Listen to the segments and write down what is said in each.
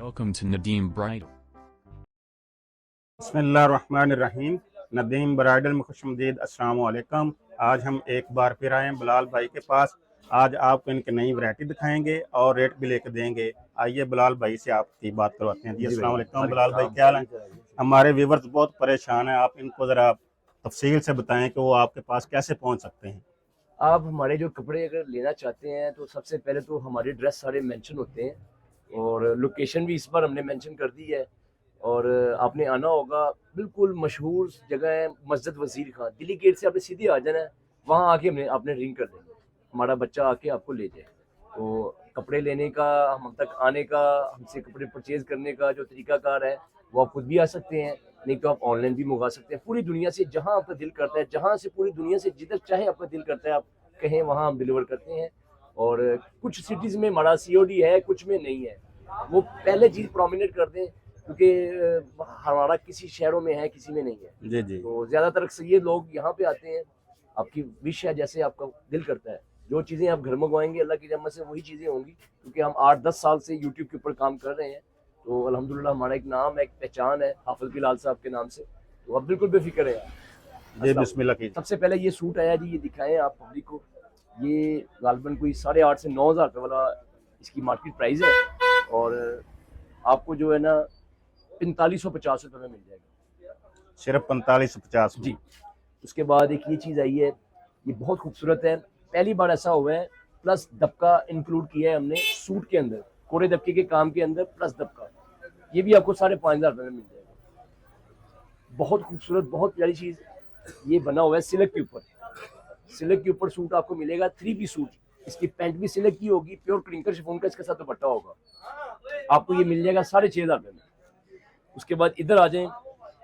Welcome to Nadeem Bridal. बिस्मिल्लाहिर्रहमानिर्रहीम। Nadeem bridal में खुशमदीद अस्सलाम वालेकुम। आज हम एक बार फिर आए हैं बिलाल भाई के पास। आज आपको इनकी नई वैरायटी दिखाएंगे और रेट भी लेके देंगे। आइए बिलाल भाई से आपकी बात करवाते हैं। जी अस्सलाम वालेकुम बिलाल भाई, क्या हाल है? हमारे व्यूवर्स बहुत परेशान हैं, आप इनको ज़रा तफसील से बताएं कि वो आपके पास कैसे पहुंच सकते हैं। आप हमारे जो कपड़े अगर लेना चाहते हैं तो सबसे पहले तो हमारे ड्रेस सारे मेंशन होते हैं और लोकेशन भी इस बार हमने मेंशन कर दी है। और आपने आना होगा, बिल्कुल मशहूर जगह है मस्जिद वजीर खान, दिल्ली गेट से आपने सीधे आ जाना है। वहाँ आके हमने आपने रिंग कर देंगे, हमारा बच्चा आके आपको ले जाए। तो कपड़े लेने का, हम तक आने का, हमसे कपड़े परचेज करने का जो तरीकाकार है वो आप खुद भी आ सकते हैं, नहीं तो आप ऑनलाइन भी मंगा सकते हैं। पूरी दुनिया से जहां आपका दिल करता है, जहां से पूरी दुनिया से जिधर चाहे आपका दिल करता है आप कहें, वहां हम डिलीवर करते हैं। और कुछ सिटीज़ में हमारा COD है, कुछ में नहीं है। वो पहले चीज़ प्रोमिनेट कर दें, क्योंकि हमारा किसी शहरों में है, किसी में नहीं है। जी जी। तो ज़्यादातर ये लोग यहाँ पे आते हैं। आपकी विश है, जैसे आपका दिल करता है, जो चीज़ें आप घर मंगवाएंगे अल्लाह की रहमत से वही चीज़ें होंगी। क्योंकि हम 8-10 साल से यूट्यूब के ऊपर काम कर रहे हैं, तो अल्हम्दुलिल्लाह हमारा एक नाम है, एक पहचान है हाफिज बिलाल साहब के नाम से। तो आप बिल्कुल बेफिक्र है। जी बिस्मिल्लाह कीजिए। सबसे पहले ये सूट आया जी, ये दिखाएं आप पब्लिक को। ये गालबन कोई 8,500 से 9,000 रुपये वाला इसकी मार्केट प्राइस है, और आपको जो है ना 4550 रुपये में मिल जाएगा, सिर्फ 4550 जी। उसके बाद एक ये चीज़ आई है, ये बहुत खूबसूरत है, पहली बार ऐसा हुआ है। प्लस दबका इंक्लूड किया है हमने सूट के अंदर, कोरे दबके के काम के अंदर प्लस दबका। ये भी आपको 5,500 रुपये में मिल जाएगा। बहुत खूबसूरत, बहुत प्यारी चीज़। ये बना हुआ है सिल्क के ऊपर, सिल्क के ऊपर सूट आपको मिलेगा, 3 पीस सूट। इसकी पैंट भी सिल्क की होगी, प्योर क्रिंकल शिफॉन का इसके साथ दुपट्टा होगा। आपको ये मिल जाएगा 6,500 रुपये में। उसके बाद इधर आ जाएं,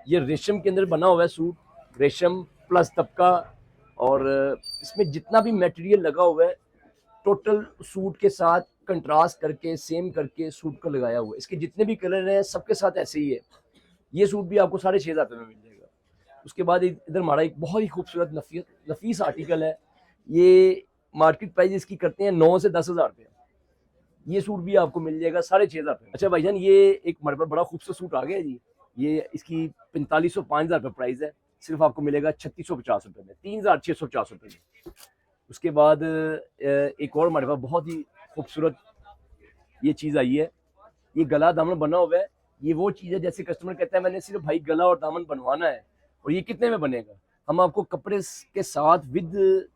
ये रेशम के अंदर बना हुआ है सूट, रेशम प्लस तबका। और इसमें जितना भी मटेरियल लगा हुआ है टोटल सूट के साथ कंट्रास्ट करके सेम करके सूट को लगाया हुआ है। इसके जितने भी कलर हैं सबके साथ ऐसे ही है। ये सूट भी आपको 6,500 रुपये में मिल जाएगा। उसके बाद इधर हमारा एक बहुत ही खूबसूरत नफीस आर्टिकल है। ये मार्केट प्राइस इसकी करते हैं 9 से 10,000 रुपये। ये सूट भी आपको मिल जाएगा 6,500 रुपये। अच्छा भाईजान, ये एक हमारे पास बड़ा खूबसूरत सूट आ गया जी। ये इसकी 4500 5,000 रुपये प्राइस है, सिर्फ आपको मिलेगा 3650 रुपये में, 3,650 रुपये में। उसके बाद एक और हमारे पास बहुत ही खूबसूरत ये चीज़ आई है। ये गला दामन बना हुआ है। ये वो चीज़ है, जैसे कस्टमर कहता है मैंने सिर्फ भाई गला और दामन बनवाना है, और ये कितने में बनेगा? हम आपको कपड़े के साथ विद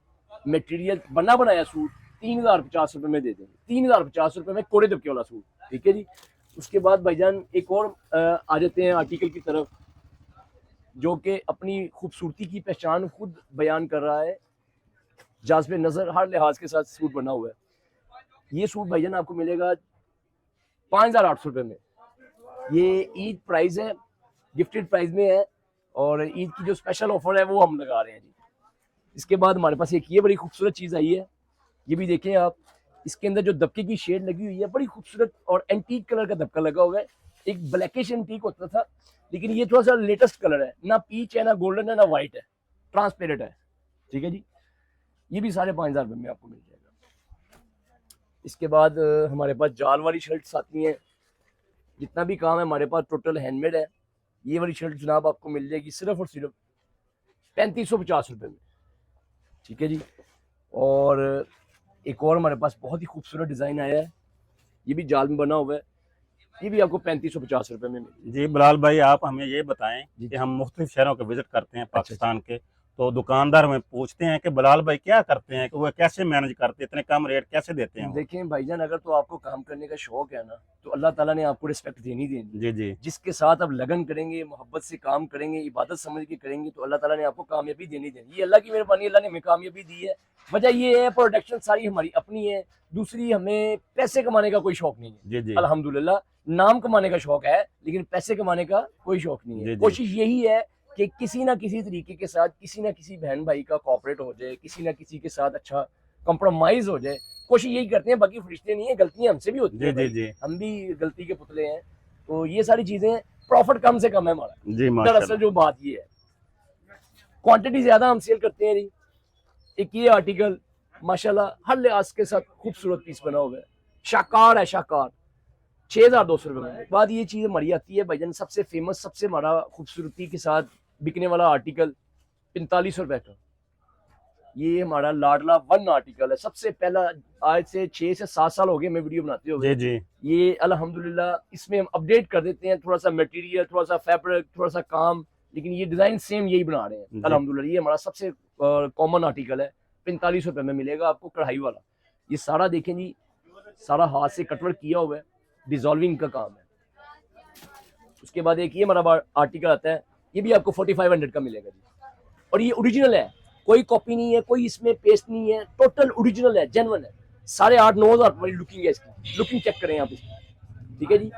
मटेरियल बना बनाया सूट 3,050 रुपये में दे देंगे। 3,050 रुपये में कोरे दबके वाला सूट, ठीक है जी। उसके बाद भाईजान एक और आ जाते हैं आर्टिकल की तरफ, जो कि अपनी खूबसूरती की पहचान खुद बयान कर रहा है। जाज़्बे नज़र हर लिहाज के साथ सूट बना हुआ है। ये सूट भाईजान आपको मिलेगा 5,800 रुपये में। ये ईद प्राइस है, गिफ्टेड प्राइस में है, और ईद की जो स्पेशल ऑफर है वो हम लगा रहे हैं जी। इसके बाद हमारे पास एक ये बड़ी खूबसूरत चीज़ आई है, ये भी देखें आप। इसके अंदर जो दबके की शेड लगी हुई है बड़ी खूबसूरत, और एंटीक कलर का दबका लगा हुआ है। एक ब्लैकिश एंटीक होता था, लेकिन ये थोड़ा सा लेटेस्ट कलर है, ना पीच है, ना गोल्डन है, ना वाइट है, ट्रांसपेरेंट है, ठीक है जी। ये भी 5,500 रुपये में आपको मिल जाएगा। इसके बाद हमारे पास जाल वाली शर्ट्स आती हैं। जितना भी काम है हमारे पास टोटल हैंडमेड है। ये वाली शर्ट जनाब आपको मिल जाएगी सिर्फ और सिर्फ 3,550 रुपये में, ठीक है जी। और एक और हमारे पास बहुत ही खूबसूरत डिज़ाइन आया है, ये भी जाल में बना हुआ है। ये भी आपको 3,550 रुपये में मिलेगी। जी बिलाल भाई, आप हमें ये बताएं कि हम मुख्तलिफ शहरों के विजिट करते हैं पाकिस्तान के, तो दुकानदार हमें पूछते हैं कि बिलाल भाई क्या करते हैं, कि वो कैसे मैनेज करते हैं, इतने कम रेट कैसे देते हैं? देखें भाईजान, अगर तो आपको काम करने का शौक है ना, तो अल्लाह ताला ने आपको रिस्पेक्ट देनी देनी। जी जी। जिसके साथ आप लगन करेंगे, मोहब्बत से काम करेंगे, इबादत समझ के करेंगे, तो अल्लाह ताला ने आपको कामयाबी देनी देनी। ये अल्लाह की मेहरबानी, अल्लाह ने हमें कामयाबी दी है। वजह ये है, प्रोडक्शन सारी हमारी अपनी है। दूसरी, हमें पैसे कमाने का कोई शौक नहीं है जी जी। अल्हम्दुलिल्लाह। नाम कमाने का शौक है, लेकिन पैसे कमाने का कोई शौक नहीं है। कोशिश यही है कि किसी ना किसी तरीके के साथ किसी ना किसी बहन भाई का कोऑपरेट हो जाए, किसी ना किसी के साथ अच्छा कॉम्प्रोमाइज हो जाए। कोशिश यही करते हैं, बाकी फरिश्ते नहीं है, गलतियां हमसे भी होती हैं, जी जी। हम भी गलती के पुतले हैं। तो ये सारी चीजें, प्रॉफिट कम से कम है हमारा जी। दरअसल जो बात ये है, क्वांटिटी ज्यादा हम सेल करते हैं जी। एक ये आर्टिकल माशाल्लाह हर लिहाज के साथ खूबसूरत पीस बना हुआ है, शाकार है, शाकार। ₹6,200 में। बाद ये चीज हमारी आती है भाईजान, सबसे फेमस, सबसे हमारा खूबसूरती के साथ बिकने वाला आर्टिकल ₹45 का। ये हमारा लाडला वन आर्टिकल है, सबसे पहला। आज से 6 से 7 साल हो गए मैं वीडियो बनाते हुए। जी जी। ये अल्हम्दुलिल्लाह इसमें हम अपडेट कर देते हैं, थोड़ा सा मटेरियल, थोड़ा सा फैब्रिक, थोड़ा सा काम, लेकिन ये डिजाइन सेम यही बना रहे हैं जी। अल्हम्दुलिल्लाह। ये हमारा सबसे कॉमन आर्टिकल है, ₹45 में मिलेगा आपको, कढ़ाई वाला। ये सारा देखें जी, सारा हाथ से कटवर्क किया हुआ है, डिजॉल्विंग का काम है। उसके बाद एक ये हमारा आर्टिकल आता है, ये भी आपको 4500 का मिलेगा जी, और ये ओरिजिनल है, कोई कॉपी नहीं है, कोई इसमें पेस्ट नहीं है, टोटल ओरिजिनल है, जेन्युइन है। 8,500-9 हजार वाली लुकिंग है इसकी, लुकिंग चेक करें आप इसकी, ठीक है जी।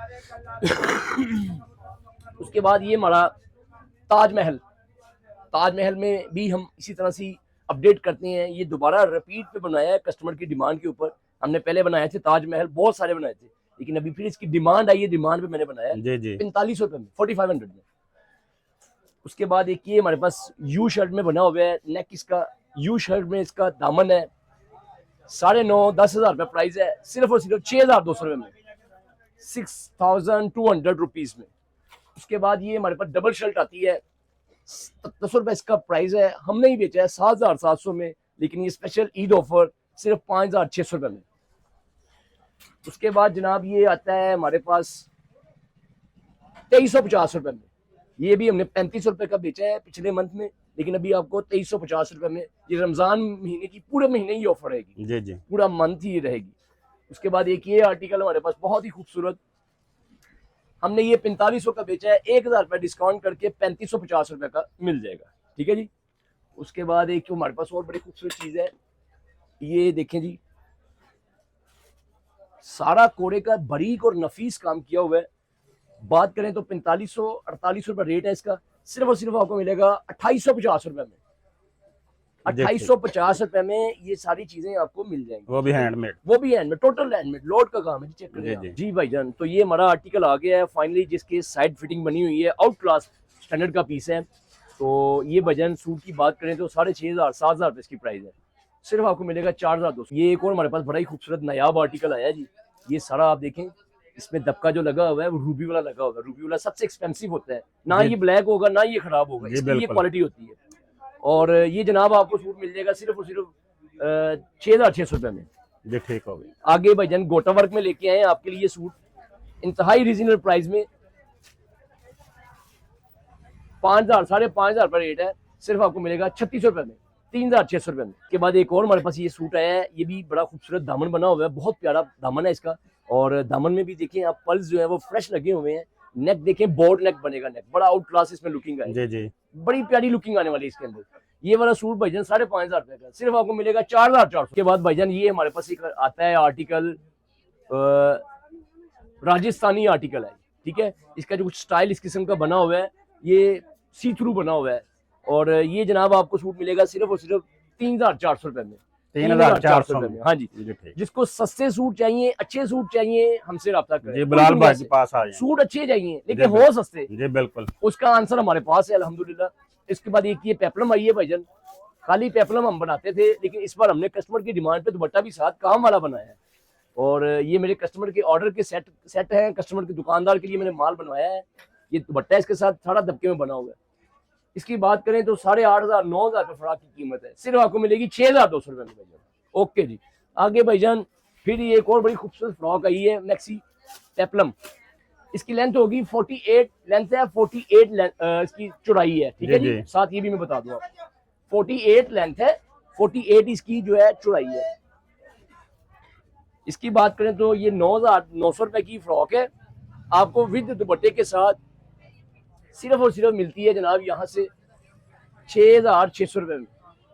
उसके बाद ये हमारा ताजमहल, ताजमहल में भी हम इसी तरह से अपडेट करते हैं। ये दोबारा रिपीट पे बनाया है कस्टमर की डिमांड के ऊपर। हमने पहले बनाए थे ताजमहल, बहुत सारे बनाए थे, लेकिन अभी फिर इसकी डिमांड आई है, डिमांड पे मैंने बनाया जी जी। ₹45 में, 4500 में। उसके बाद एक ये हमारे पास यू शर्ट में बना हुआ है, नेक इसका यू शर्ट में, इसका दामन है, 9,500-10 हजार रुपये प्राइस है, सिर्फ और सिर्फ ₹6,200 में, ₹6,200 में। उसके बाद ये हमारे पास डबल शर्ट आती है, ₹700 इसका प्राइस है, हमने ही बेचा है 7,700 में, लेकिन ये स्पेशल ईद ऑफर सिर्फ ₹5,600 में। उसके बाद जनाब ये आता है हमारे पास ₹2,350 में। ये भी हमने ₹35 का बेचा है पिछले मंथ में, लेकिन अभी आपको ₹2,350 में, ये रमजान महीने की पूरे महीने ही ऑफर रहेगी जी जी। पूरा मंथ ही रहेगी। उसके बाद एक ये आर्टिकल हमारे पास बहुत ही खूबसूरत, हमने ये ₹4500 का बेचा है, ₹1,000 डिस्काउंट करके ₹3,550 का मिल जाएगा, ठीक है जी। उसके बाद एक हमारे पास और बड़ी खूबसूरत चीज है, ये देखें जी, सारा कोरे का बारीक और नफीस काम किया हुआ है। बात करें तो ₹4500-4800 रेट है इसका, सिर्फ और सिर्फ आपको मिलेगा ₹2850 में। ₹2850 में ये सारी चीजें आपको मिल जाएंगी, वो भी हैंडमेड, वो भी हैंडमेड, टोटल हैंडमेड, लोड का काम है, चेक करें जी भाईजान। तो ये हमारा आर्टिकल आ गया है फाइनली, जिसके साइड फिटिंग बनी हुई है, आउट क्लास स्टैंडर्ड का पीस है। तो ये भाईजान सूट की बात करें तो 6,500-7,000 इसकी प्राइस है, सिर्फ आपको मिलेगा 4,200। ये एक और हमारे पास बड़ा ही खूबसूरत नायाब आर्टिकल आया जी, ये सारा आप देखें, इसमें दबका जो लगा हुआ है वो रूबी वाला लगा हुआ है। रूबी वाला सबसे एक्सपेंसिव होता है, ना ये ब्लैक होगा ना ये खराब होगा, इसकी ये क्वालिटी होती है। और ये जनाब आपको सूट मिल जाएगा सिर्फ और सिर्फ ₹6,600 में जी, ठीक हो गई। आगे भाईजान गोटा वर्क में लेके आए आपके लिए सूट, इंतहाई रीजनेबल प्राइस में, 5,000 5,500 रुपये रेट है, सिर्फ आपको मिलेगा ₹3,600 में, ₹3,600 में। के बाद एक और हमारे पास ये सूट आया है, ये भी बड़ा खूबसूरत दामन बना हुआ है, बहुत प्यारा दामन है इसका, और दामन में भी देखें आप पल्स जो है वो फ्रेश लगे हुए हैं। नेक देखें, बोर्ड नेक बनेगा, नेक बड़ा आउट क्लास इसमें लुकिंग है जी जी, बड़ी प्यारी लुकिंग आने वाली है इसके अंदर। ये वाला सूट भाईजान 5,500 का, सिर्फ आपको मिलेगा 4,400 के बाद भाईजान ये हमारे पास एक आता है आर्टिकल, राजस्थानी आर्टिकल है, ठीक है। इसका जो कुछ स्टाइल इस किस्म का बना हुआ है, ये सी थ्रू बना हुआ है, और ये जनाब आपको सूट मिलेगा सिर्फ और सिर्फ ₹3,400 में, 3,400 में। हाँ जी, जिसको सस्ते सूट चाहिए, अच्छे सूट चाहिए, हमसे रब्ता करें। जी, बिलाल भाई के पास आ जाए। सूट अच्छे चाहिए लेकिन हो सस्ते, जी बिल्कुल, उसका आंसर हमारे पास है अल्हम्दुलिल्लाह। इसके बाद एक ये पेपलम आई है भाईजान, खाली पेपलम हम बनाते थे, लेकिन इस बार हमने कस्टमर की डिमांड पे दुपट्टा भी साथ काम वाला बनाया है, और ये मेरे कस्टमर के ऑर्डर के सेट हैं, कस्टमर के दुकानदार के लिए मैंने माल बनवाया है। ये दुपट्टा इसके साथ सारा दबके में बना हुआ है। इसकी बात करें तो 8,500-9,000 रुपये फ्रॉक की कीमत है, सिर्फ आपको मिलेगी 6,200 रुपये में भाईजान। ओके जी, आगे भाईजान फिर ये एक और बड़ी खूबसूरत फ्रॉक आई है, मैक्सी पेपलम। इसकी लेंथ होगी 48 लेंथ है, 48 इसकी चौड़ाई है, ठीक है जी। साथ ये भी मैं बता दूं आपको, 48 लेंथ है, 48 इसकी जो है चौड़ाई है। इसकी बात करें तो ये 9,900 रुपए की फ्रॉक है, आपको विद दुपट्टे के साथ सिर्फ और सिर्फ मिलती है जनाब यहाँ से 6,600 रुपए में।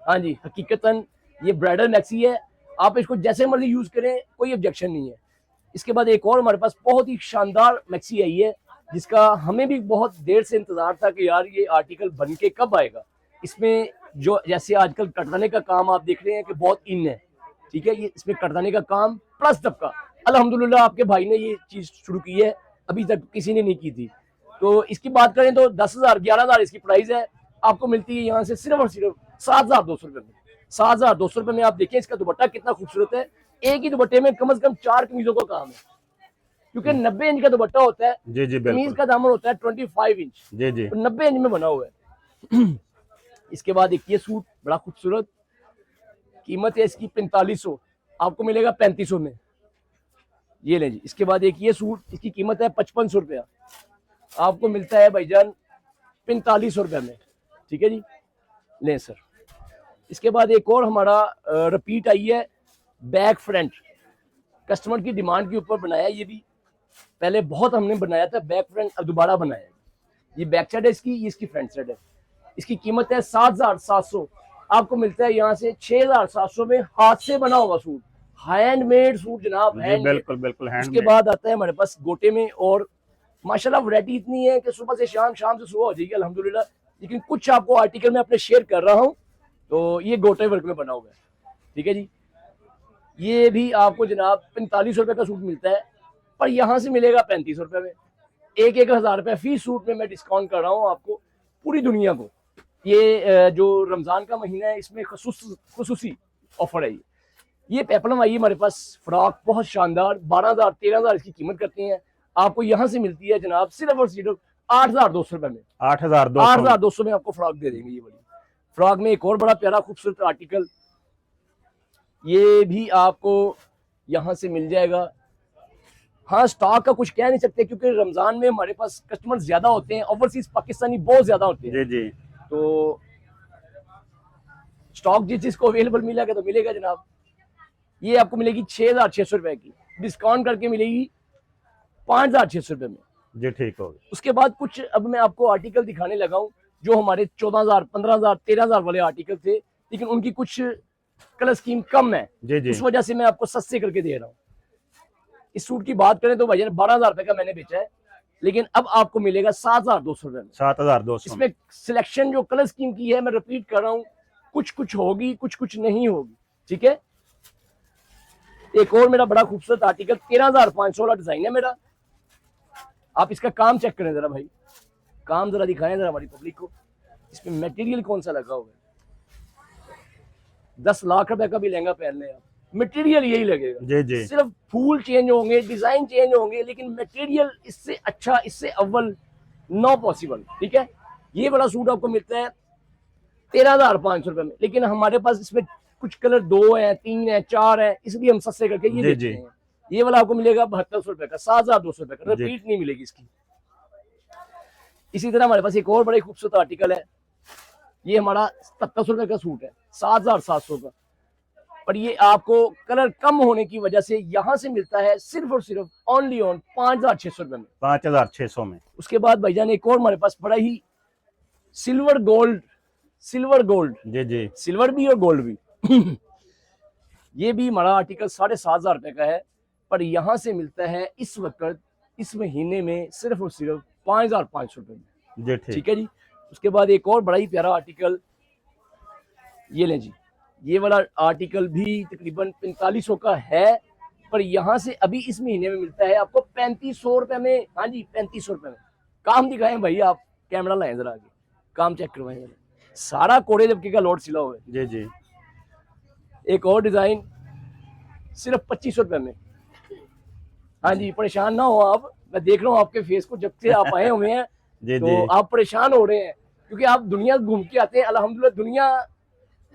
हाँ जी, हकीकतन ये ब्राइडल मैक्सी है, आप इसको जैसे मर्जी यूज करें, कोई ऑब्जेक्शन नहीं है। इसके बाद एक और हमारे पास बहुत ही शानदार मैक्सी आई है, जिसका हमें भी बहुत देर से इंतजार था कि यार ये आर्टिकल बन के कब आएगा। इसमें जो जैसे आजकल कटवाने का काम आप देख रहे हैं कि बहुत इन है, ठीक है, ये इसमें कटवाने का काम प्लस दबका, अल्हम्दुलिल्लाह आपके भाई ने ये चीज शुरू की है, अभी तक किसी ने नहीं की थी। तो इसकी बात करें तो 10,000 11,000 इसकी प्राइस है, आपको मिलती है यहाँ से सिर्फ और सिर्फ 7,200 रुपये में। 7,200 रुपये में आप देखें इसका दुपट्टा कितना खूबसूरत है, एक ही दुपट्टे में कम से कम 4 कमीजों का काम है, क्योंकि 90 इंच का दुपट्टा होता है, जी जी कमीज बिल्कुल। का दामन होता है 25 इंच, जी जी। तो 90 इंच में बना हुआ है। इसके बाद एक ये सूट बड़ा खूबसूरत, कीमत है इसकी 4500, आपको मिलेगा 3500 में। ये ले जी। इसके बाद एक ये सूट, इसकी कीमत है 5500 रुपया, आपको मिलता है भाईजान 4500 रुपये में। ठीक है जी, लें सर। इसके बाद एक और हमारा रिपीट आई है, बैक फ्रंट, कस्टमर की डिमांड के ऊपर बनाया ये भी। पहले बहुत हमने बनाया था बैक फ्रंट, अब दोबारा बनाया। ये बैक साइड है इसकी, ये इसकी फ्रंट साइड है। इसकी कीमत है 7700, आपको मिलता है यहाँ से 6700 में, हाथ से बना हुआ सूट, हैंडमेड सूट जनाब, जी हैंडमेड। बिल्कुल बिल्कुल उसके हैंडमेड। बाद आता है हमारे पास गोटे में, और माशाल्लाह वैरायटी इतनी है कि सुबह से शाम, शाम से सुबह हो जाएगी अल्हम्दुलिल्लाह। लेकिन कुछ आपको आर्टिकल मैं अपने शेयर कर रहा हूँ। तो ये गोटे वर्क में बना हुआ है। ठीक है जी, ये भी आपको जनाब 4500 रुपये का सूट मिलता है, पर यहाँ से मिलेगा 3500 रुपये में। एक 1000 रुपये फी सूट में मैं डिस्काउंट कर रहा हूँ आपको, पूरी दुनिया को। ये जो रमज़ान का महीना है, इसमें खसूसी ऑफर है। ये पेपलम आई है हमारे पास, फ्रॉक बहुत शानदार, 12000 13000 इसकी कीमत करते हैं, आपको यहाँ से मिलती है जनाब सिर्फ और सिर्फ 8200 रुपये में। 8200 में आपको फ्रॉक दे देंगे। ये वाली फ्रॉक में एक और बड़ा प्यारा खूबसूरत आर्टिकल, ये भी आपको यहाँ से मिल जाएगा। हाँ, स्टॉक का कुछ कह नहीं सकते, क्योंकि रमजान में हमारे पास कस्टमर ज्यादा होते हैं, ओवरसीज पाकिस्तानी बहुत ज्यादा होते हैं। जी जी। तो स्टॉक जिस चीज को अवेलेबल मिलेगा तो मिलेगा जनाब। ये आपको मिलेगी 6600 रुपए की, डिस्काउंट करके मिलेगी 5600 रुपए में। जी ठीक हो गया। उसके बाद कुछ अब मैं आपको आर्टिकल दिखाने लगा हूँ, जो हमारे 14000 15000 13000 वाले आर्टिकल थे, लेकिन उनकी कुछ कलर स्कीम कम है, जी जी। उस वजह से मैं आपको सस्ते करके दे रहा हूँ। इस सूट की बात करें तो भाई 12000 रुपए का मैंने बेचा है, लेकिन अब आपको मिलेगा 7200 रुपए में। 7200 इसमें सिलेक्शन जो कलर स्कीम की है, मैं रिपीट कर रहा हूँ, कुछ कुछ होगी, कुछ कुछ नहीं होगी। ठीक है। एक और मेरा बड़ा खूबसूरत आर्टिकल, 13500 वाला डिजाइन है मेरा। आप इसका काम चेक करें जरा भाई, काम जरा दिखाएं जरा हमारी पब्लिक को। इसमें मटेरियल कौन सा लगा हुआ है, 10 लाख रुपए का भी लहंगा पहन ले आप, मटेरियल यही लगेगा। जी जी। सिर्फ फूल चेंज होंगे, डिजाइन चेंज होंगे, लेकिन मटेरियल इससे अच्छा, इससे अव्वल नो पॉसिबल। ठीक है। ये वाला सूट आपको मिलता है 13500 रुपए में, लेकिन हमारे पास इसमें कुछ कलर 2 है, 3 है, 4 है, इसलिए हम सस्ते करके ये बेचते हैं। ये वाला आपको मिलेगा 7200 रुपए का, 7200 रुपए का, रिपीट नहीं मिलेगी इसकी। इसी तरह हमारे पास एक और बड़े खूबसूरत आर्टिकल है, ये हमारा 7700 रुपए का सूट है, 7700 का, पर ये आपको कलर कम होने की वजह से यहाँ से मिलता है सिर्फ और सिर्फ ओनली ऑन 5600 रुपए में, 5600 में। उसके बाद भाईजान एक और हमारे पास बड़ा ही सिल्वर गोल्ड जी जी। सिल्वर भी और गोल्ड भी ये भी हमारा आर्टिकल 7500 रुपए का है, पर यहाँ से मिलता है इस वक्त, इस महीने में सिर्फ और सिर्फ 5500 रुपए में। जी ठीक है जी। उसके बाद एक और बड़ा ही प्यारा आर्टिकल, ये लें जी। ये वाला आर्टिकल भी तकरीबन 4500 का है, पर यहाँ से अभी इस महीने में मिलता है आपको 3500 रुपए में। हाँ जी, 3500 रुपए में। काम दिखाएं भाई, आप कैमरा लाएं जरा आगे, काम चेक करवाएं जरा। सारा कोड़े दबके का लोड सिला हुआ है। जी जी। एक और डिजाइन सिर्फ 2500 रुपए में। हाँ जी, परेशान ना हो आप, मैं देख रहा हूँ आपके फेस को, जब से आप आए हुए हैं जी तो जी। आप परेशान हो रहे हैं, क्योंकि आप दुनिया घूम के आते हैं, अल्हम्दुलिल्लाह दुनिया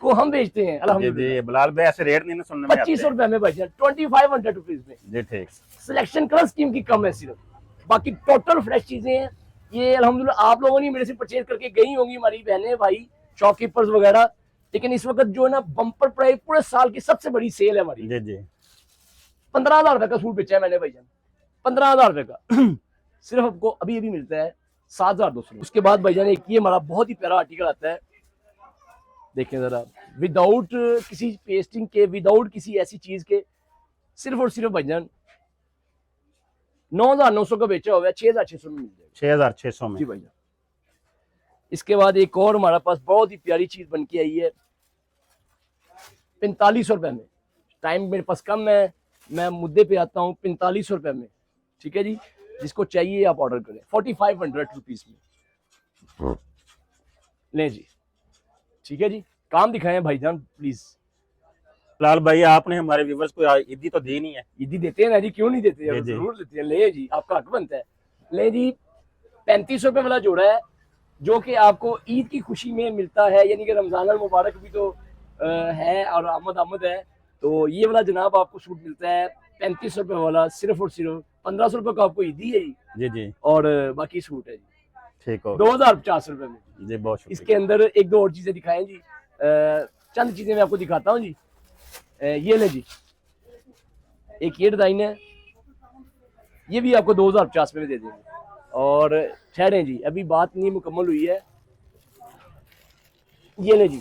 को हम बेचते हैं जी अल्हम्दुलिल्लाह। जी। बिलाल भाई ऐसे रेट नहीं ना सुनने में आते। 2500 रुपए में भाई, 2500 रुपीज में। जी ठीक। सिलेक्शन कलर स्कीम की कम है सिर्फ, बाकी टोटल फ्रेश चीजें हैं। ये अल्हम्दुलिल्लाह आप लोगों ने मेरे से परचेज करके गई होंगी, हमारी बहनें भाई, शॉपकीपर्स वगैरह, लेकिन इस वक्त जो है ना बम्पर प्राइस, पूरे साल की सबसे बड़ी सेल है हमारी। जी जी। 15000 रुपए का सूट बेचा है मैंने भाईजान, 15000 रुपए का सिर्फ आपको अभी अभी मिलता है 7200। उसके बाद भाईजान एक ये हमारा बहुत ही प्यारा आर्टिकल आता है, देखें जरा, विदाउट किसी पेस्टिंग के, विदाउट किसी ऐसी चीज के, सिर्फ और सिर्फ भाईजान 9900 का बेचा हुआ है, 6600 में मिल जाएगा। 6600 में। जी भैया। इसके बाद एक और हमारे पास बहुत ही प्यारी चीज बन के आई है 4500 रुपए में। टाइम मेरे पास कम है, मैं मुद्दे पे आता हूँ। 4500 रुपए में, ठीक है जी। जिसको चाहिए आप ऑर्डर करें, 4500 रुपीज में लें जी। ठीक है जी, काम दिखाएं भाईजान प्लीज। बिलाल भाई आपने हमारे व्यूवर्स को ईदी तो दी नहीं है। ईदी देते हैं ना जी, क्यों नहीं देते, जी, जी। जरूर देते हैं। ले जी, आपका हक बनता है। ले जी, 3500 रुपये वाला जोड़ा है, जो कि आपको ईद की खुशी में मिलता है, यानी कि रमजान अल मुबारक भी तो है और आमद आमद है। तो ये वाला जनाब आपको सूट मिलता है 3500 रुपये वाला, सिर्फ और सिर्फ 1500 रुपये का आपको ईदी है जी, जी जी और बाकी सूट है जी ठीक हो 2050 रुपये में। जी, बहुत शुक्रिया। इसके अंदर एक दो और चीजें दिखाएं जी, चंद चीजें मैं आपको दिखाता हूँ जी। ये ले जी, एक ये डिजाइन है, ये भी आपको 2050 में दे देंगे। और ठहरे जी, अभी बात नहीं मुकम्मल हुई है। ये ले जी,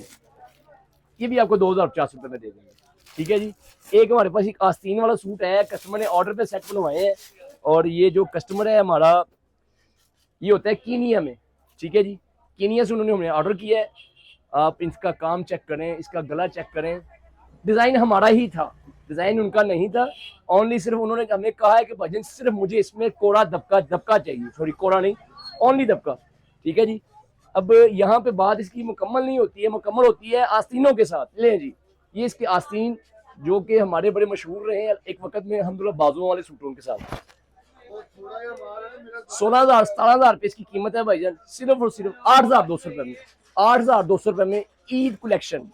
ये भी आपको 2050 रुपये में दे देंगे, ठीक है जी। एक हमारे पास एक आस्तीन वाला सूट है, कस्टमर ने ऑर्डर पे सेट बनवाए हैं, और ये जो कस्टमर है हमारा, ये होता है कीनिया में, ठीक है जी। कीनिया से उन्होंने हमें ऑर्डर किया है। आप इसका काम चेक करें, इसका गला चेक करें। डिज़ाइन हमारा ही था, डिज़ाइन उनका नहीं था। ओनली सिर्फ उन्होंने हमें कहा है कि भाईजान सिर्फ मुझे इसमें कोड़ा दबका चाहिए, सॉरी कोड़ा नहीं, ओनली दबका, ठीक है जी। अब यहाँ पे बात इसकी मुकम्मल नहीं होती है, मुकम्मल होती है आस्तीनों के साथ। ले जी, ये इसके आस्तीन जो कि हमारे बड़े मशहूर रहे हैं एक वक्त में, अल्हम्दुलिल्लाह बाजुओं वाले सूटों के साथ। 16,000-17,000 रुपये इसकी कीमत है भाईजान, सिर्फ और सिर्फ 8,200 रुपये में। 8,200 रुपये में ईद कलेक्शन